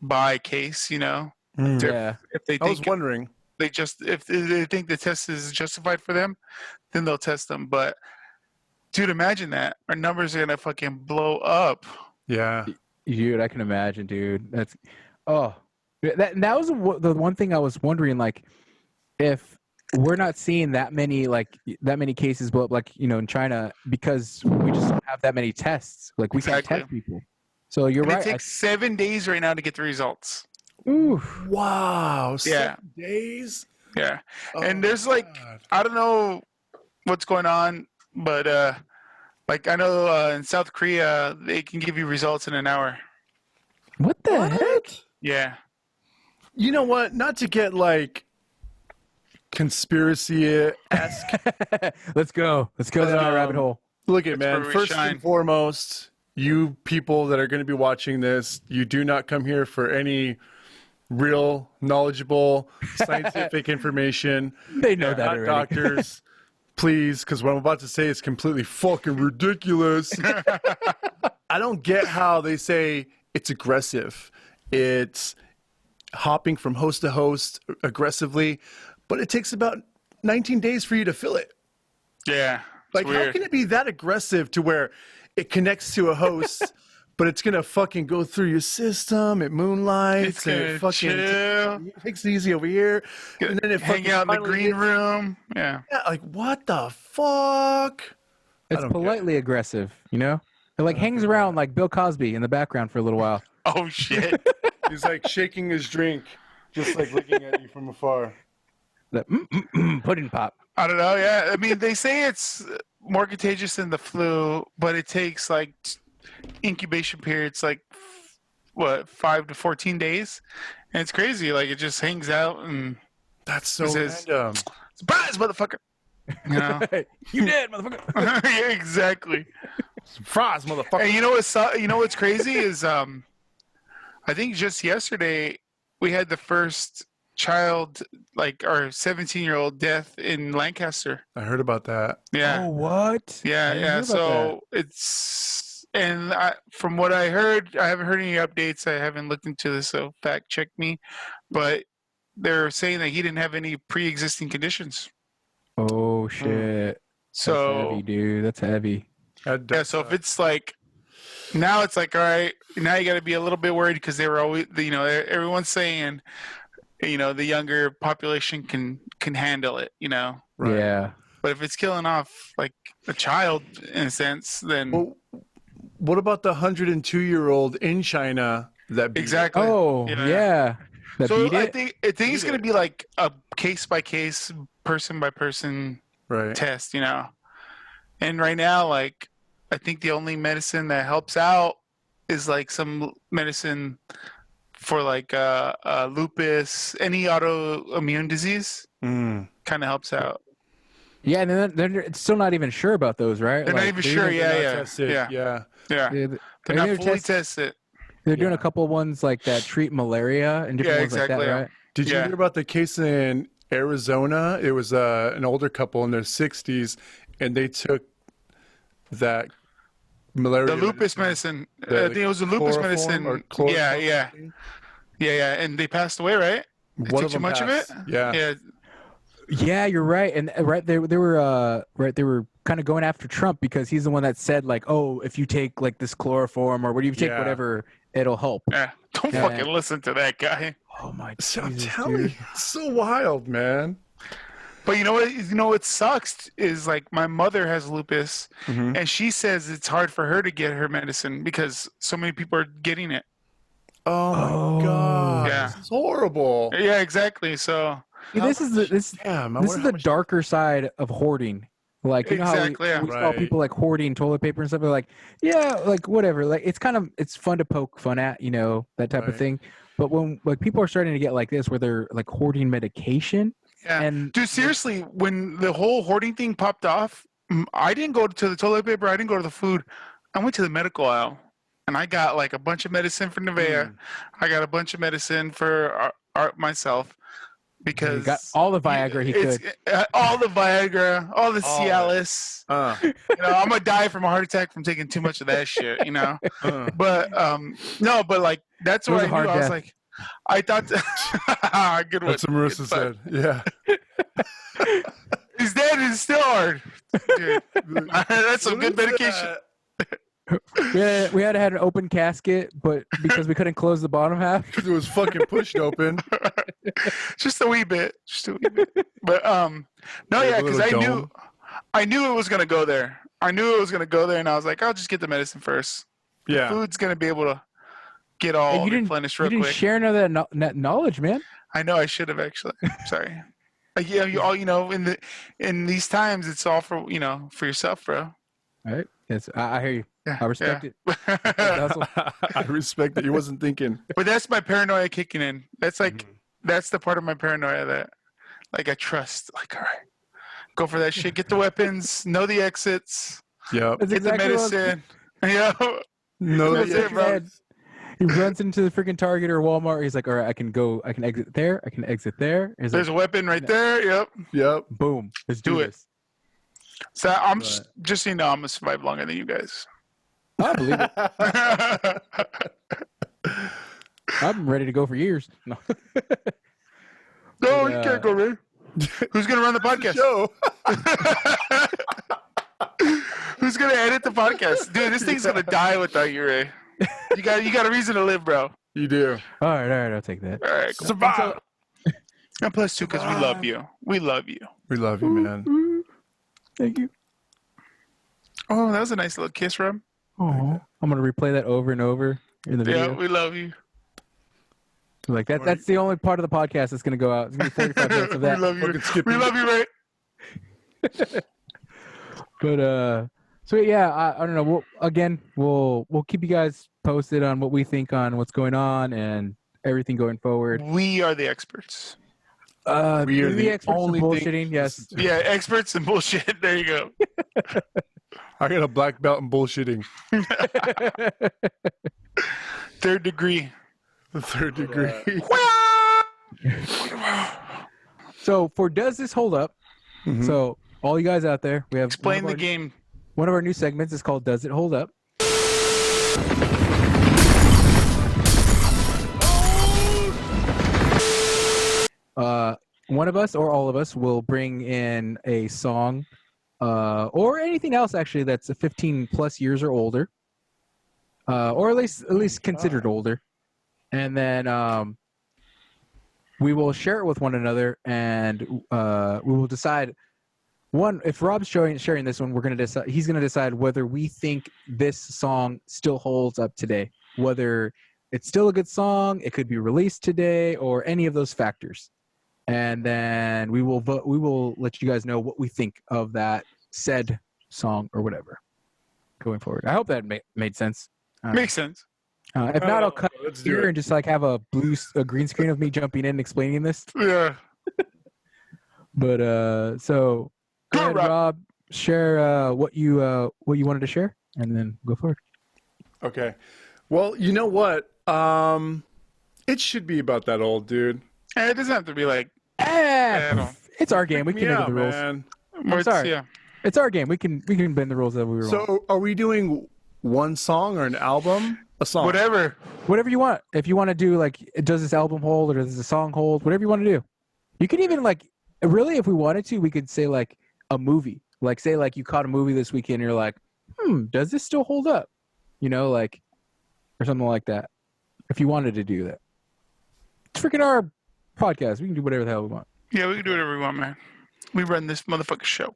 by case, you know? Yeah. If they think, I was wondering. if they think the test is justified for them, then they'll test them. But dude, imagine that. Our numbers are gonna fucking blow up. Yeah. Dude, I can imagine, dude. That was the one thing I was wondering, like, if we're not seeing that many cases blow up, like, you know, in China, because we just don't have that many tests. Like, we can't test people. So you're right. It takes 7 days right now to get the results. Oof. Wow. Yeah. 7 days? Yeah. Oh, and there's like, God. I don't know what's going on, but like I know in South Korea, they can give you results in an hour. What the heck? Yeah. You know what? Not to get like conspiracy-esque. Let's go down that rabbit hole. Look at, That's man. where we First shine. and foremost, you people that are going to be watching this, you do not come here for any real, knowledgeable, scientific information. They know that Not already. doctors. Please, because what I'm about to say is completely fucking ridiculous. I don't get how they say it's aggressive. It's hopping from host to host aggressively, but it takes about 19 days for you to fill it. Yeah. Like, how can it be that aggressive to where it connects to a host, but it's gonna fucking go through your system? It moonlights and it fucking takes it easy over here, and then it hang out in the green room. Yeah. Yeah, like what the fuck? It's politely aggressive, you know? It like hangs around like Bill Cosby in the background for a little while. Oh shit. He's like shaking his drink, just like looking at you from afar. The pudding pop. I don't know. Yeah. I mean, they say it's more contagious than the flu, but it takes like incubation periods, like what, 5 to 14 days, and it's crazy. Like it just hangs out and That's so says, random. surprise, motherfucker. You know? You dead, motherfucker. Yeah, exactly. Surprise, motherfucker. And you know what's crazy is I think just yesterday we had the first child, like our 17-year-old death in Lancaster. I heard about that. Yeah. Oh, what? Yeah. So it's, and from what I heard, I haven't heard any updates. I haven't looked into this, so fact check me. But they're saying that he didn't have any pre-existing conditions. Oh shit. So that's heavy, dude. That's heavy. yeah. So if it's like, now it's like, all right, now you got to be a little bit worried because they were always, you know, everyone's saying, you know, the younger population can handle it, you know. Right. Yeah. But if it's killing off like a child in a sense, then Well, what about the 102-year-old in China that beat exactly. Oh yeah. That So beat I it? think it's going to be like a case by case, person by person it? Right. test, you know. And right now, like, I think the only medicine that helps out is like some medicine for like lupus, any autoimmune disease, Mm. kind of helps out. Yeah, and then they're still not even sure about those, right? They're not even sure. They're not Yeah. tested. Yeah. They're not fully tested. They're doing a couple ones like that treat malaria and different ones like that, right? Did you Yeah. hear about the case in Arizona? It was an older couple in their 60s, and they took that malaria. The lupus medicine. I think it was the lupus medicine. Yeah. And they passed away, right? They One took of too them much passed. of it. Yeah. Yeah, you're right. And they were kind of going after Trump because he's the one that said like, oh, if you take like this chloroform or you take whatever, it'll help. Yeah. Don't fucking listen to that guy. Oh my So I'm Jesus, telling you, dude. it's so wild, man. But you know what? You know what sucks is like my mother has lupus, and she says it's hard for her to get her medicine because so many people are getting it. Oh my god! Yeah. This is horrible. Yeah, exactly. So This is the darker side of hoarding. Like, you know exactly, how we saw people like hoarding toilet paper and stuff. They're like, yeah, like whatever. Like it's fun to poke fun at, you know, that type of thing. But when like people are starting to get like this, where they're like hoarding medication. Yeah. And dude, seriously, when the whole hoarding thing popped off, I didn't go to the toilet paper. I didn't go to the food. I went to the medical aisle, and I got like a bunch of medicine for Nevea. I got a bunch of medicine for myself. Because he got all the Viagra he could. All the Viagra, all the Cialis. You know, I'm gonna die from a heart attack from taking too much of that shit. You know, but no, but like that's what I knew. I was like, I thought. Good one. That's what Marissa said. Yeah. His dad is still hard. Dude. That's some good medication. We had to have an open casket, but because we couldn't close the bottom half, because it was fucking pushed open. Just a wee bit. But no, yeah, because I knew it was gonna go there. I knew it was gonna go there, and I was like, I'll just get the medicine first. Yeah, the food's gonna be able to get all replenished real quick. You didn't share none of that knowledge, man. I know I should have actually. Sorry. Yeah, you know, in these times, it's all for for yourself, bro. All right. Yes, I hear you. Yeah, I respect it. I respect that you wasn't thinking. But that's my paranoia kicking in. That's like that's the part of my paranoia that like I trust. Like, all right, go for that shit. Get the weapons. Know the exits. Yep. Get the medicine. Yeah. No, that's it, bro. He runs into the freaking Target or Walmart. He's like, all right, I can exit there. I can exit there. There's a weapon right there. Yep. Boom. Let's do this. So I'm just so you know, I'm gonna survive longer than you guys. I believe it. I'm ready to go for years. No, you can't go, Ray. Who's gonna run the podcast? Who's gonna edit the podcast? Dude, this thing's gonna die without you, Ray. You got a reason to live, bro. You do. All right, I'll take that. All right, cool. Survive. And plus two, because we love you. We love you. We love you, man. Thank you. Oh, that was a nice little kiss, Rob. Oh, I'm gonna replay that over and over in the video. Yeah, we love you. Like that. That's the only part of the podcast that's gonna go out. It's gonna be 45 minutes of that. We love you. We love you, Ray. But so yeah, I don't know. We'll keep you guys posted on what we think on what's going on and everything going forward. We are the experts. We are the experts only in bullshitting. Yes. Yeah, experts in bullshit. There you go. I got a black belt in bullshitting. Third degree. The third degree. So for Does This Hold Up? So all you guys out there, we have explain the game. One of our new segments is called Does It Hold Up? One of us or all of us will bring in a song or anything else actually that's 15 plus years or older, or at least considered older, and then we will share it with one another, and we will decide. If Rob's sharing this one, we're gonna decide. He's gonna decide whether we think this song still holds up today, whether it's still a good song, it could be released today, or any of those factors. And then we will vote. We will let you guys know what we think of that said song or whatever going forward. I hope that made sense. Makes sense. If not, I'll cut here and just like have a green screen of me jumping in and explaining this. Yeah. But so go ahead, Rob. Share what you wanted to share, and then go forward. Okay. Well, you know what? It should be about that old dude. It doesn't have to be like. It's our game. We can make the rules. Man. I'm sorry. Yeah. It's our game. We can bend the rules that we were. So, are we doing one song or an album? A song. Whatever you want. If you want to do like, does this album hold or does this song hold? Whatever you want to do. You could even like, really, if we wanted to, we could say like a movie. Like say like you caught a movie this weekend and you're like, does this still hold up? You know, like, or something like that. If you wanted to do that. It's freaking our podcast. We can do whatever the hell we want. Yeah, we can do whatever we want, man. We run this motherfucking show.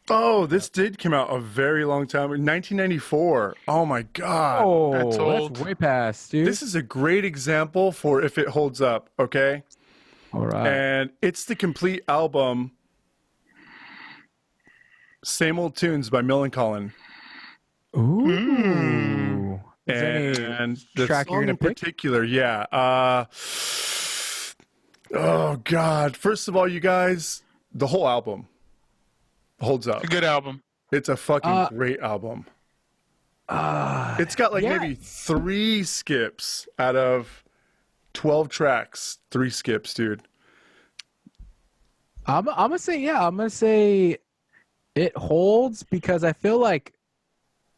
Oh, this did come out a very long time, 1994. Oh my god. Oh, That's old. way past, dude. This is a great example for if it holds up, okay? All right. And it's the complete album, Same Old Tunes by Millencolin. Ooh. Is there any And the track you're song gonna in pick? particular, yeah. Oh god. First of all, you guys, the whole album holds up. A good album. It's a fucking great album. It's got like yeah. maybe 3 skips out of 12 tracks. 3 skips, dude. I'm gonna say it holds because I feel like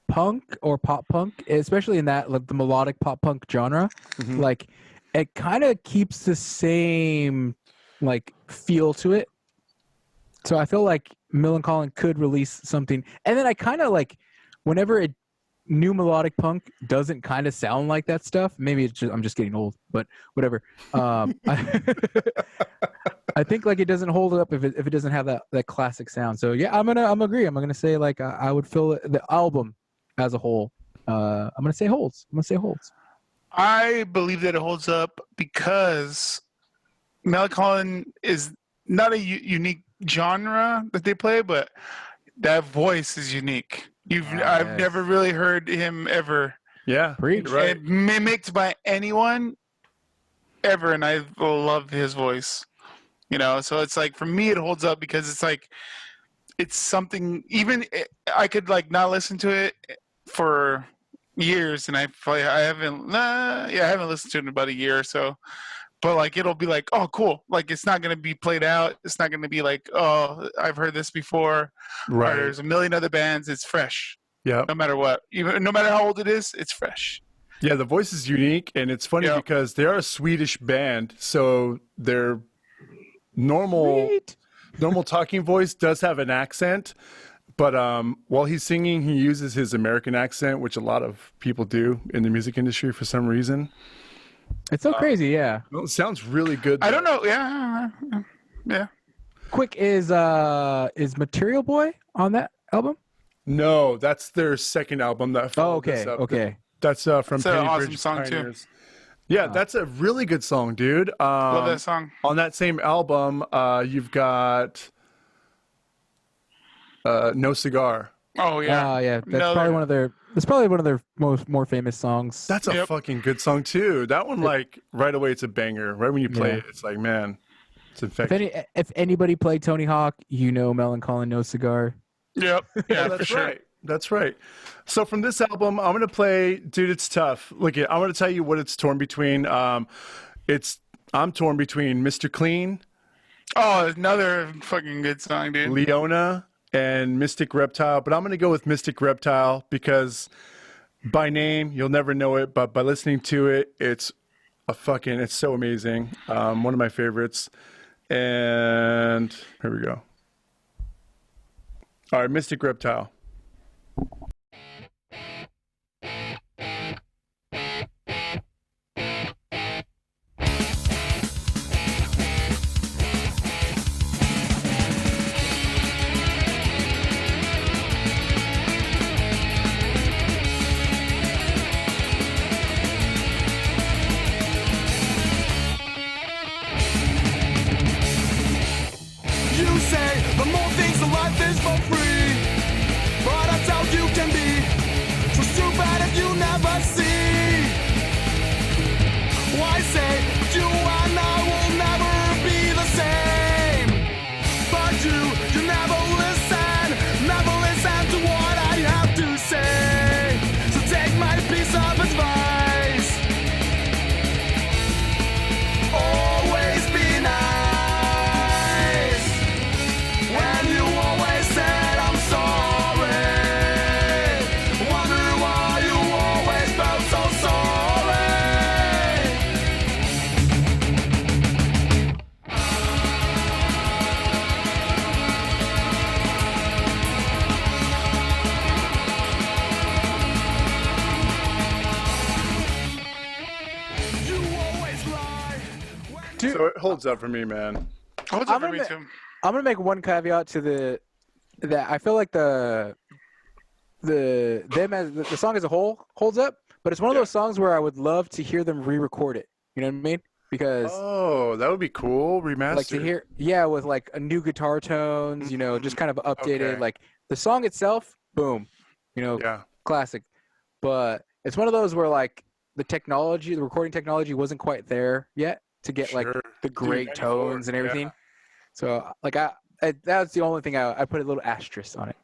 punk or pop punk, especially in that like the melodic pop punk genre, like it kind of keeps the same like feel to it. So I feel like Millencolin could release something, and then I kind of like whenever new melodic punk doesn't kind of sound like that stuff. Maybe it's just, I'm just getting old, but whatever. I think like it doesn't hold up if it doesn't have that classic sound. So yeah, I'm agree. I'm gonna say like I would feel the album as a whole. I'm gonna say holds. I believe that it holds up because Millencolin is not a unique genre that they play, but that voice is unique. I've never really heard him ever Yeah. Preach. Right. mimicked by anyone ever, and I love his voice. You know, so it's like for me, it holds up because it's like it's something. Even I could like not listen to it for years, and I haven't listened to it in about a year or so. But like it'll be like, oh, cool. Like it's not gonna be played out. It's not gonna be like, oh, I've heard this before. Right. Or there's a million other bands. It's fresh. Yeah. No matter what, no matter how old it is, it's fresh. Yeah, the voice is unique, and it's funny Yeah. because they are a Swedish band, so their normal talking voice does have an accent, but while he's singing, he uses his American accent, which a lot of people do in the music industry for some reason. It's so crazy, yeah. Well, it sounds really good. I don't know. Yeah. Quick, is Material Boy on that album? No, that's their second album. That Oh, followed this okay, up. okay. That's from It's an Penny awesome Bridge song, too. Pioneers. Yeah, that's a really good song, dude. Love that song. On that same album, you've got No Cigar. Oh yeah. Yeah. That's Another- probably one of their more famous songs. That's a Yep. fucking good song too. That one, like right away, it's a banger. Right when you play Yeah. it, it's like, man, it's infectious. If anybody played Tony Hawk, you know Millencolin No Cigar. Yep. Yeah, That's for sure. right. That's right. So from this album, I'm gonna play, dude. It's tough. Look, I'm gonna tell you what it's torn between. I'm torn between Mr. Clean, Oh, another fucking good song, dude. Leona, and Mystic Reptile. But I'm gonna go with Mystic Reptile because by name you'll never know it, but by listening to it, it's so amazing. One of my favorites. And here we go. All right, Mystic Reptile. You say the more things in life is for free, but that's how you can be. So stupid if you never see. Why say you and I will never be the same? But you never listen to what I have to say. So take my piece of advice. Always be nice. When you always said I'm sorry, wonder why you always felt so sorry. You always lie. So it holds up for me, man. Holds up for me gonna- too. I'm gonna make one caveat to that I feel like the song as a whole holds up, but it's one of those songs where I would love to hear them re-record it. You know what I mean? Because that would be cool. Remastered. like to hear, with like a new guitar tones, just kind of updated. Okay. Like the song itself, boom, classic. But it's one of those where like the recording technology wasn't quite there yet to get like the great tones and everything. So like that's the only thing I put a little asterisk on it.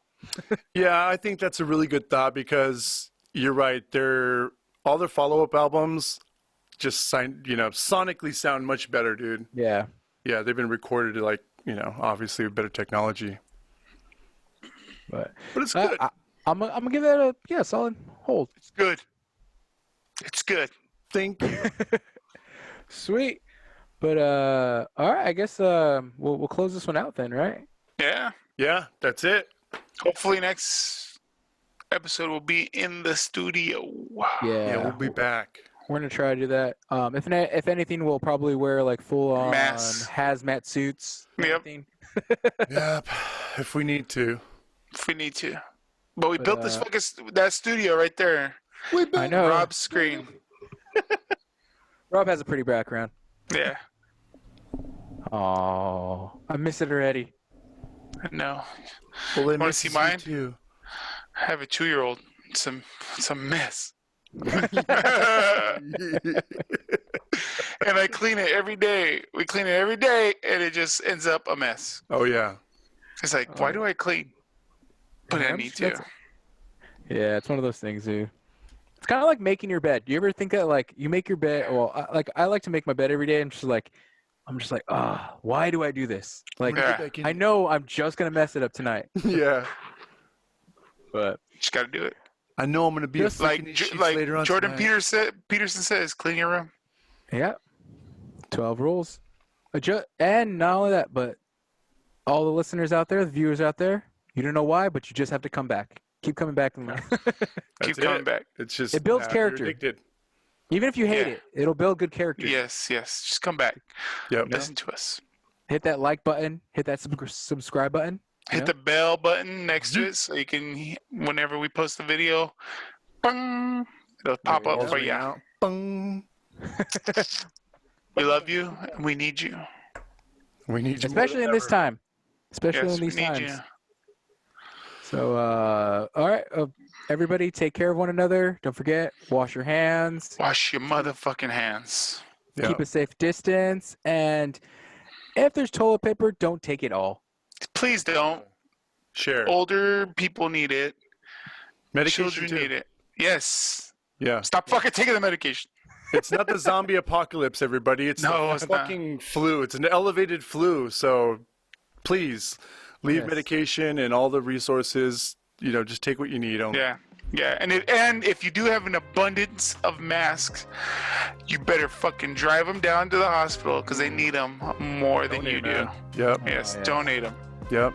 Yeah, I think that's a really good thought because you're right. All their follow-up albums just sonically sound much better, dude. Yeah. Yeah, they've been recorded like, obviously with better technology. But it's good. I'm gonna give that a solid hold. It's good. It's good. Thank you. Sweet. But all right, I guess we'll close this one out then, right? Yeah. Yeah, that's it. Hopefully next episode will be in the studio. Yeah, we'll be back. We're gonna try to do that. If anything, we'll probably wear like full on hazmat suits. Yep. Yep. If we need to. But we built that studio right there. I know. Rob's screen. Rob has a pretty background. Yeah. Oh, I miss it already. No. Well, Want to see mine? Too. I have a 2-year-old. It's a mess. And I clean it every day. We clean it every day, and it just ends up a mess. Oh, yeah. It's like, why do I clean? But I need to. Yeah, it's one of those things, dude. It's kind of like making your bed. Do you ever think that, like, you make your bed? Well, I like to make my bed every day. I'm just like, why do I do this? Like, I know I'm just gonna mess it up tonight. Yeah. But just gotta do it. I know I'm gonna be just like later on Jordan tonight. Peterson says, clean your room. Yeah. 12 rules. And not only that, but all the listeners out there, the viewers out there, you don't know why, but you just have to come back. Keep coming back. Keep coming back. It's just it builds character. Addicted. Even if you hate it, it'll build good character. Yes. Just come back. Yep. Listen to us. Hit that like button. Hit that subscribe button. Hit the bell button next to it so you can, whenever we post the video, bang, it'll pop up for you. Bang. We love you and we need you. We need you. Especially in this time. Especially in these times. You. So, all right, everybody, take care of one another. Don't forget, wash your hands. Wash your motherfucking hands. Keep a safe distance. And if there's toilet paper, don't take it all. Please don't. Share. Older people need it. Medication Children need it. Yes. Yeah. Stop fucking taking the medication. It's not the zombie apocalypse, everybody. It's the fucking flu. It's an elevated flu. So please leave medication and all the resources. Just take what you need. Yeah. And if you do have an abundance of masks, you better fucking drive them down to the hospital because they need them more than you do. Yep. Yes, donate them. Yep.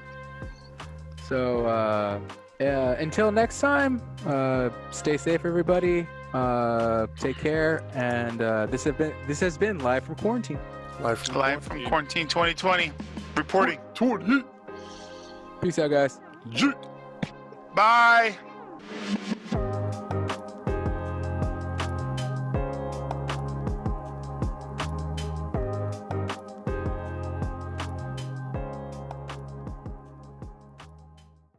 So until next time, stay safe, everybody. Take care, and this has been Live from Quarantine. Live from Quarantine 2020. Reporting. Peace out, guys. Bye.